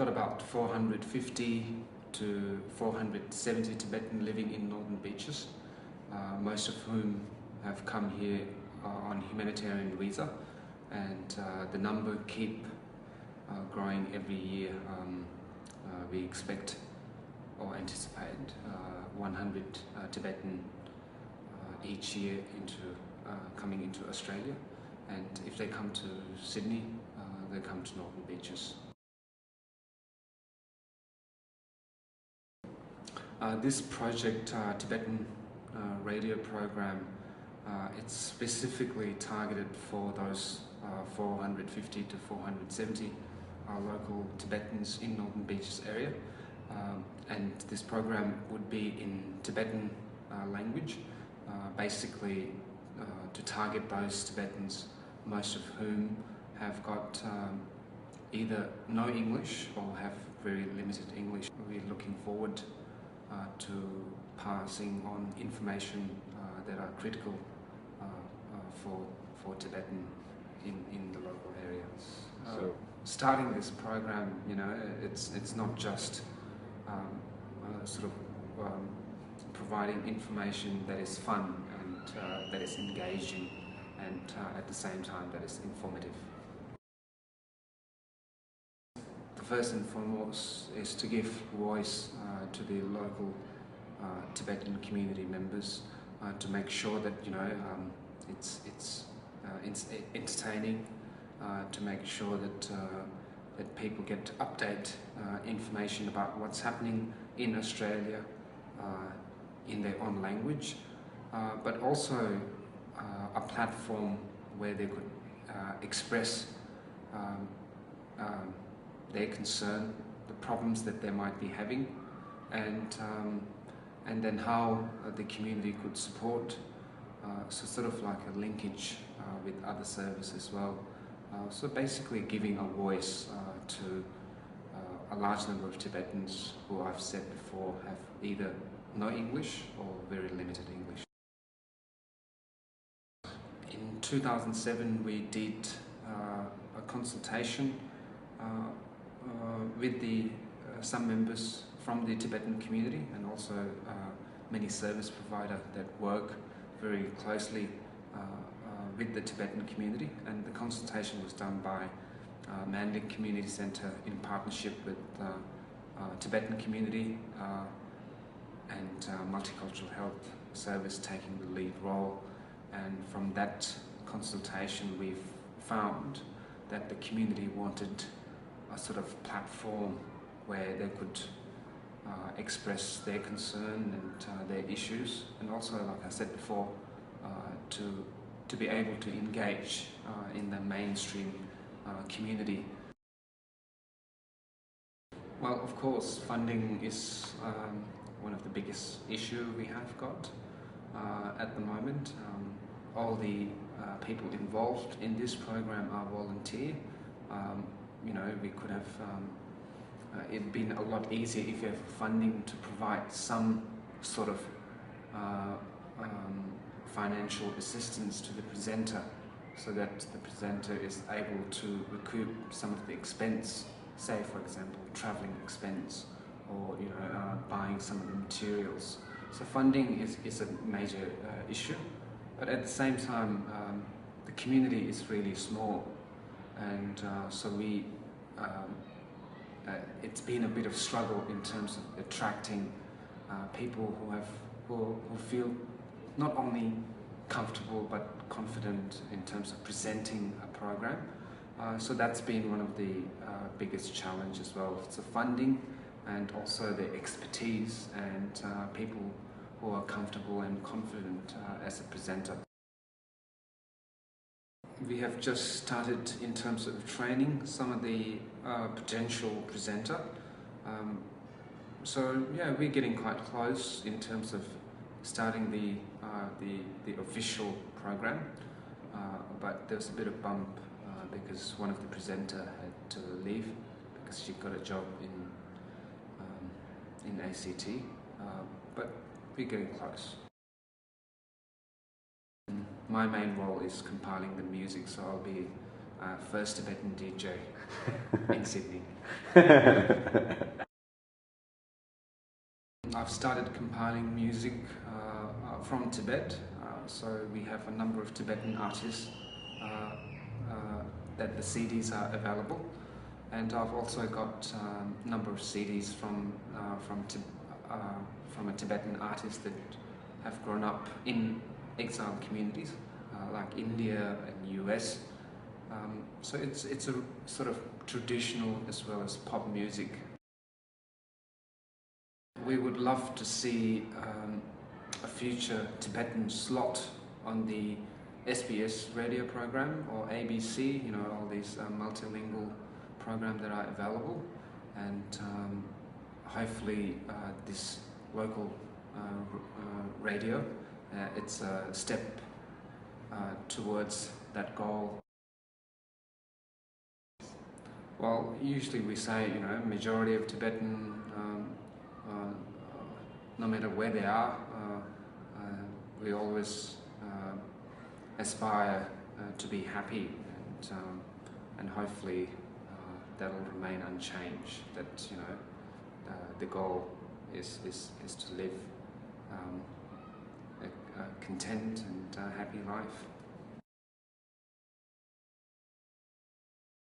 got about 450 to 470 Tibetan living in Northern Beaches, most of whom have come here on humanitarian visa, and the number keep growing every year. We expect or anticipate 100 Tibetan each year coming into Australia, and if they come to Sydney, they come to Northern Beaches. This project, Tibetan radio program, it's specifically targeted for those 450 to 470 local Tibetans in Northern Beaches area, and this program would be in Tibetan language, basically to target those Tibetans, most of whom have got either no English or have very limited English. We're looking forward to passing on information that are critical for Tibetan in the local areas. So starting this program, it's not just providing information that is fun and that is engaging, and at the same time that is informative. The first and foremost is to give voice to the local Tibetan community members, to make sure that it's entertaining, to make sure that people get update information about what's happening in Australia in their own language, but also a platform where they could express their concern, the problems that they might be having, and then how the community could support, so sort of like a linkage with other services as well. So basically giving a voice to a large number of Tibetans who, I've said before, have either no English or very limited English. In 2007 we did a consultation with some members from the Tibetan community, and also many service providers that work very closely with the Tibetan community, and the consultation was done by Manding Community Centre in partnership with Tibetan community and Multicultural Health Service taking the lead role. And from that consultation we've found that the community wanted a sort of platform where they could express their concern and their issues, and also, like I said before, to be able to engage in the mainstream community. Well, of course, funding is one of the biggest issues we have got at the moment. All the people involved in this program are volunteer. We could have it'd been a lot easier if you have funding to provide some sort of financial assistance to the presenter, so that the presenter is able to recoup some of the expense, say for example travelling expense, or buying some of the materials. So funding is a major issue, but at the same time the community is really small, and so it's been a bit of struggle in terms of attracting people who feel not only comfortable but confident in terms of presenting a program. So that's been one of the biggest challenges as well. So funding, and also the expertise, and people who are comfortable and confident as a presenter. We have just started in terms of training some of the potential presenter. So yeah, we're getting quite close in terms of starting the official program, but there was a bit of bump because one of the presenter had to leave because she got a job in ACT, but we're getting close. My main role is compiling the music, so I'll be first Tibetan DJ in Sydney. I've started compiling music from Tibet, so we have a number of Tibetan artists that the CDs are available, and I've also got a number of CDs from a Tibetan artist that have grown up in exiled communities like India and US. So it's a sort of traditional as well as pop music. We would love to see a future Tibetan slot on the SBS radio program or ABC, you know, all these multilingual programs that are available, and hopefully this local radio, it's a step towards that goal. Well, usually we say, you know, majority of Tibetan, no matter where they are, we always aspire to be happy, and hopefully that'll remain unchanged. That, you know, the goal is to live a content and happy life.